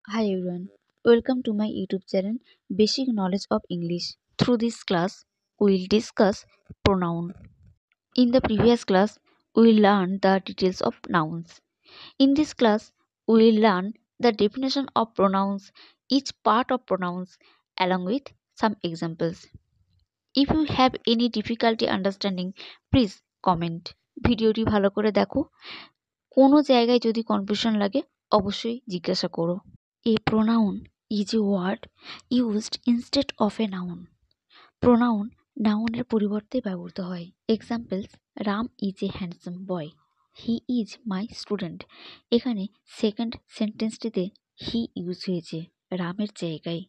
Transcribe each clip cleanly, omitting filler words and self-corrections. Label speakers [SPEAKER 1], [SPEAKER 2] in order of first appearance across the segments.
[SPEAKER 1] Hi everyone, welcome to my YouTube channel Basic Knowledge of English. Through this class, we will discuss pronoun. In the previous class, we learned the details of nouns. In this class, we will learn the definition of pronouns, each part of pronouns, along with some examples. If you have any difficulty understanding, please comment. ভিডিওটি ভালো করে দেখো, কোনো জায়গায় যদি confusion লাগে অবশ্যই জিজ্ঞাসা করো। A pronoun is a word used instead of a noun. Pronoun নাউনের পরিবর্তে ব্যবহৃত হয়। Examples, Ram is a handsome boy, he is my student. এখানে সেকেন্ড সেন্টেন্সটিতে হি ইউজ হয়েছে রামের জায়গায়।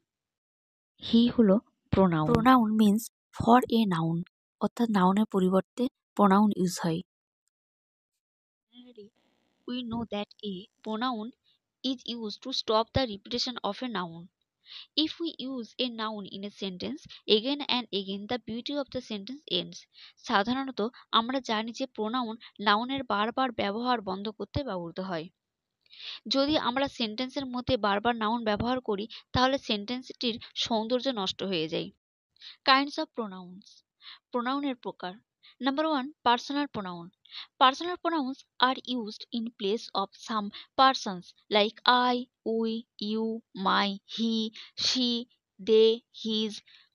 [SPEAKER 1] হি হলো pronoun. Pronoun means for a noun, অর্থাৎ নাউনের পরিবর্তে প্রোনাউন ইউজ হয়। We know that a pronoun is used to stop the repetition of a noun. If we use a noun in a sentence again and again, the beauty of the sentence ends. সাধারণত আমরা জানি যে pronoun নাউনের বারবার ব্যবহার বন্ধ করতে ব্যবহৃত হয়। যদি আমরা সেন্টেন্সের মধ্যে বারবার নাউন ব্যবহার করি তাহলে সেন্টেন্সটির সৌন্দর্য নষ্ট হয়ে যায়। কাইন্ডস অফ প্রোনাউন্স, প্রোনাউনের প্রকার। Number 1, personal pronoun. Personal pronouns are used in place of some persons like I, we, you, my, he, she, they, his,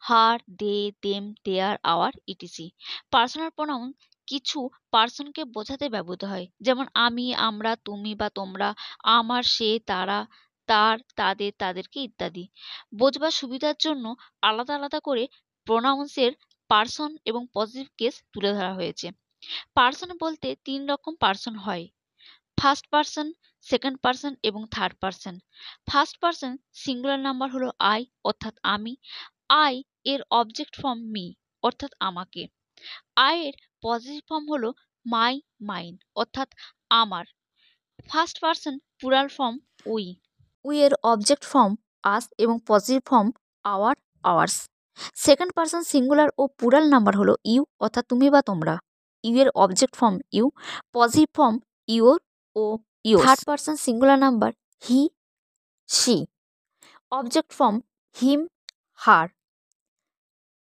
[SPEAKER 1] her, they, them, their, our, etc. Personal pronoun কিছু পার্সনকে বোঝাতে ব্যবহৃত হয়, যেমন আমি, আমরা, তুমি বা তোমরা, আমার, সে, তারা, তার, তাদের, তাদেরকে ইত্যাদি। বোঝবার সুবিধার জন্য আলাদা আলাদা করে প্রোনাউন্সের পার্সন এবং পজিটিভ কেস তুলে ধরা হয়েছে। পার্সন বলতে 3 রকম পার্সন হয়, ফার্স্ট পার্সন, সেকেন্ড পার্সন এবং third person. First person singular number হলো আই, অর্থাৎ আমি। আই এর অবজেক্ট ফর্ম মি, অর্থাৎ আমাকে। আই এর পজিটিভ ফর্ম হলো মাই, মাইন, অর্থাৎ আমার। First person plural form we. We এর অবজেক্ট ফর্ম আস এবং positive form our, ours. Second person singular ও প্লুরাল নাম্বার হলো ইউ, অর্থাৎ তুমি বা তোমরা। ইউ এর object form you, positive form your ও yours. Third person singular number he, she, object form him, her,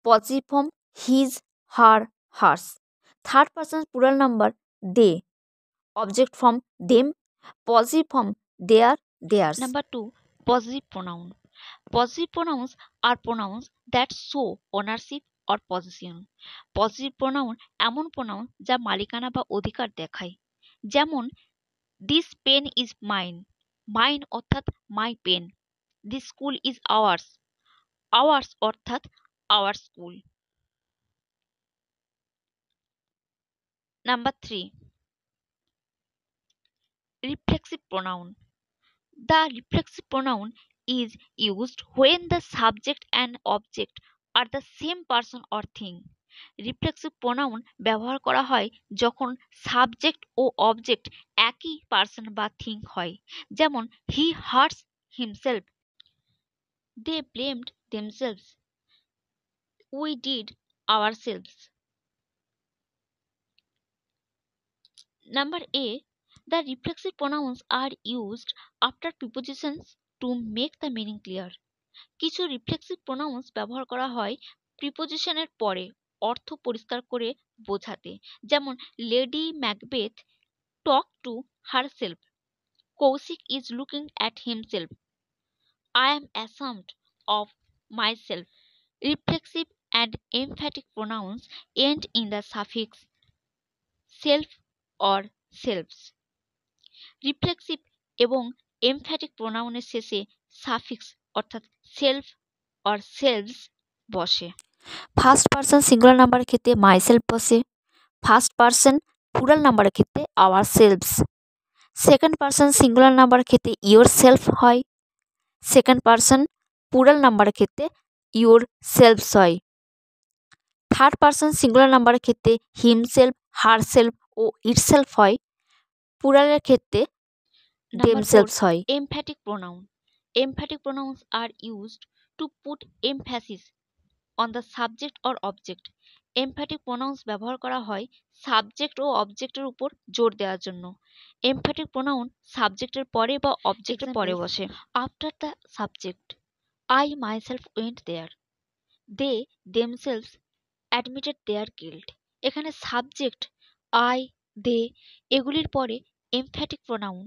[SPEAKER 1] positive form his, her, hers. Third person plural number they, object form them, positive form their, theirs. Number 2, positive pronoun. Positive pronouns are pronouns that show ownership or possession. Positive pronoun এমন pronoun যা মালিকানা বা অধিকার দেখায়, যেমন this pen is mine, mine অর্থাৎ my pen. This school is ours, ours অর্থাৎ our school. Number 3, reflexive pronoun. The reflexive pronoun is used when the subject and object are the same person or thing. Reflexive pronoun ব্যবহার করা হয় যখন subject ও object একই person বা thing হয়, যেমন he hurts himself, they blamed themselves, we did ourselves. Number A, the reflexive pronouns are used after prepositions to make the meaning clear. কিছু রিফ্লেক্সিভ প্রোনাউন্স ব্যবহার করা হয় প্রিপোজিশনের পরে অর্থ পরিষ্কার করে বোঝাতে, যেমন Lady Macbeth talk to herself, Kaushik is looking at himself, I am ashamed of myself. Reflexive and emphatic pronouns end in the suffix self or selfs. Reflexive এবং এমফ্যাটিক প্রোনাউনের শেষে সাফিক্স অর্থাৎ সেলফ অর সেলভস বসে। First person singular নাম্বারের ক্ষেত্রে myself বসে, first person plural নাম্বারের ক্ষেত্রে ourselves, second person singular নাম্বারের ক্ষেত্রে ইয়োর সেলফ হয়, সেকেন্ড পার্সন প্লুরাল নাম্বারের ক্ষেত্রে ইয়োর সেলফস হয়। থার্ড পার্সন সিঙ্গুলার নাম্বারের ক্ষেত্রে হিমসেলফ, হারসেলফ ও ইটসেলফ হয়, প্লুরালের ক্ষেত্রে দেমসেলভস হয়। Emphatic pronoun. Emphatic pronouns are used to put emphasis on the subject or object. Emphatic pronounce ব্যবহার করা হয় সাবজেক্ট ও অবজেক্টের উপর জোর দেওয়ার জন্য। এমফ্যাটিক প্রোনাউন সাবজেক্টের পরে বা অবজেক্টের পরে বসে। After the subject, I myself went there, they themselves admitted their guilt. এখানে সাবজেক্ট আই, দে এগুলির পরে এমফ্যাটিক প্রোনাউন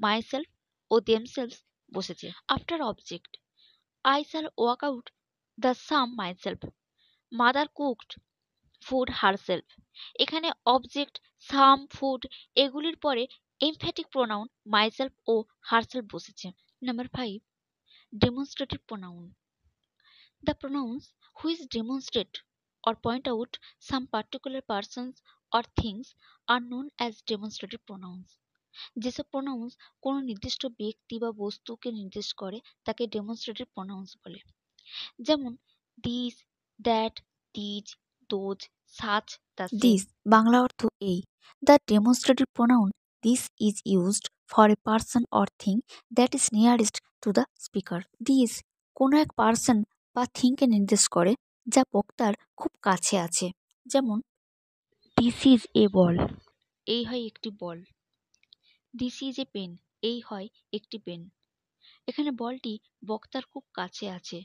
[SPEAKER 1] মাইসেলফ ও দেমসেলভস বসেছে। After object, I shall work out the sum myself, mother cooked food herself. এখানে object sum, food এগুলির পরে emphatic pronoun myself ও herself বসেছে। Number 5, demonstrative pronoun. The pronouns which demonstrate or point out some particular persons or things are known as demonstrative pronouns. যেসব pronounce কোনো নির্দিষ্ট ব্যক্তি বা বস্তুকে নির্দেশ করে তাকে ডেমনস্ট্রেটিভ প্রোনাউন্স বলে। যেমন this, that, these, those, such, the same.
[SPEAKER 2] This Bangla অর্থ এই। The demonstrative pronoun this is used for a person or thing that is nearest to the speaker. This কোনো এক পার্সন বা থিংকে নির্দেশ করে যা বক্তার খুব কাছে আছে। যেমন
[SPEAKER 1] দিস ইজ এ বল, এই হয় একটি বল। দিস ইজ এ পেন, এই হয় একটি পেন। এখানে বলটি বক্তার খুব কাছে আছে।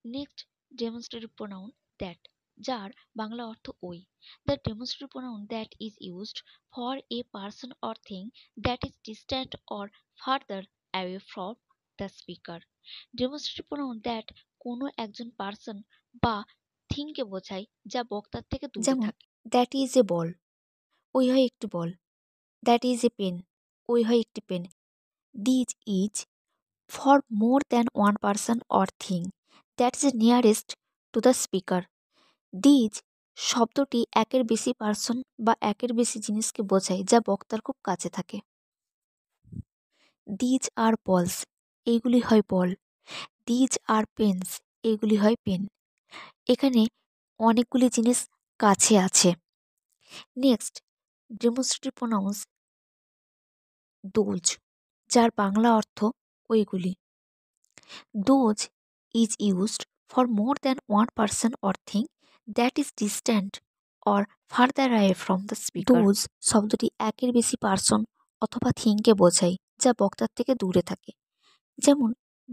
[SPEAKER 1] নেক্সট, ডেমনস্ট্রেটিভ প্রোনাউন দ্যাট, যার বাংলা অর্থ ওই। The demonstrative pronoun that is used for a person or thing that is distant or further away from the speaker. Demonstrative pronoun that কোনো একজন পার্সন বা থিংকে বোঝায় যা বক্তার থেকে দূরে
[SPEAKER 2] যেমন
[SPEAKER 1] থাকে।
[SPEAKER 2] দ্যাট ইজ এ বল, ওই হয় একটি বল। দ্যাট ইজ এ পেন, ওই হয় একটি pen. This is for more than one person or thing that is nearest to the speaker. These শব্দটি একের বেশি পার্সন বা একের বেশি জিনিসকে বোঝায় যা বক্তার খুব কাছে থাকে। দিজ আর বলস, এইগুলি হয় বল। দিজ আর পেন্স, এইগুলি হয় পেন। এখানে অনেকগুলি জিনিস কাছে আছে। নেক্সট, ডেমনস্ট্রেটিভ প্রোনাউন্স দোজ, যার বাংলা অর্থ ওইগুলি। Those is used for more than one person or thing that is distant or further away from the speaker. Those শব্দটি একের বেশি পার্সন অথবা থিংকে বোঝায় যা বক্তার থেকে দূরে থাকে। যেমন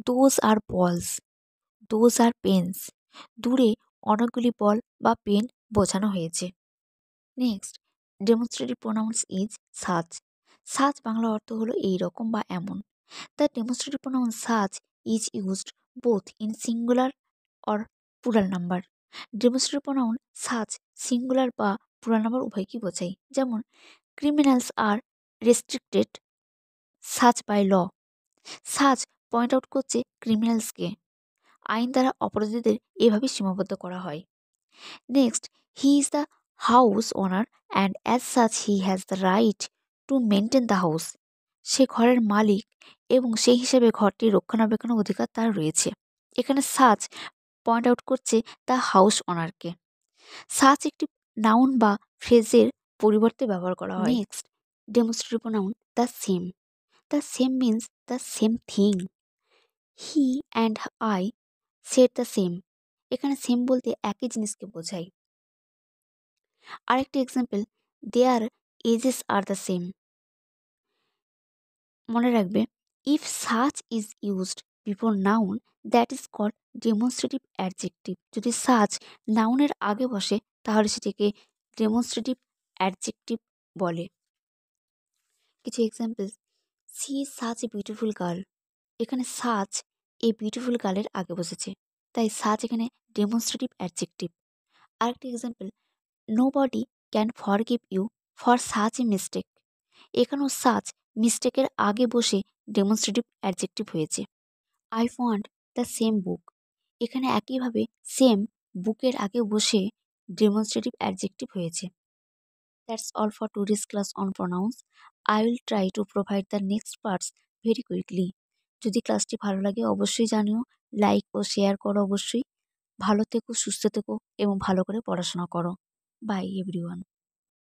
[SPEAKER 2] দোজ আর বলস, দোজ আর পেন্স, দূরে অনেকগুলি বল বা পেন বোঝানো হয়েছে। Next, demonstrative pronouns is such. Such Bangla অর্থ হলো এই রকম বা এমন। The demonstrative pronoun such is used both in singular or plural number. Demonstrative pronoun such singular বা প্লুরাল নাম্বার উভয়কেই বোঝায়। যেমন criminals are restricted such by law. Such point out করছে ক্রিমিনালসকে, আইন দ্বারা অপরাধীদের এভাবে সীমাবদ্ধ করা হয়। Next, he is the house owner and as such he has the right two maintain the house. সে ঘরের মালিক এবং সেই হিসেবে ঘরটির রক্ষণাবেক্ষণের অধিকার তার রয়েছে। এখানে সাচ পয়েন্ট আউট করছে দ্য হাউস ওনারকে। সাচ একটি নাউন বা ফ্রেজের পরিবর্তে ব্যবহার করা হয়। Next, demonstrative pronoun the same. The same means the same thing. He and I said the same. এখানে সেম বলতে একই জিনিসকে বোঝায়। আরেকটি example, their ages are the same. মনে রাখবে, if such is used before noun that is called demonstrative adjective. যদি such নাউনের আগে বসে তাহলে সেটিকে ডেমনস্ট্রেটিভ অ্যাডজেক্টিভ বলে। কিছু example, she is such a beautiful girl. এখানে সাচ এই বিউটিফুল গার্লের আগে বসেছে, তাই সাচ এখানে ডেমনস্ট্রেটিভ অ্যাডজেক্টিভ। আরেকটি example, nobody can forgive you for such a mistake. এখানেও সাচ মিস্টেকের আগে বসে ডেমনস্ট্রেটিভ অ্যাডজেক্টিভ হয়েছে। I want the same book. এখানে একইভাবে সেম বুকের আগে বসে ডেমনস্ট্রেটিভ অ্যাডজেক্টিভ হয়েছে। That's all for today's class on pronouns. I will try to provide the next parts very quickly. যদি ক্লাসটি ভালো লাগে অবশ্যই জানিও, লাইক ও শেয়ার করো অবশ্যই। ভালো থেকো, সুস্থ থেকো এবং ভালো করে পড়াশোনা করো। By everyone.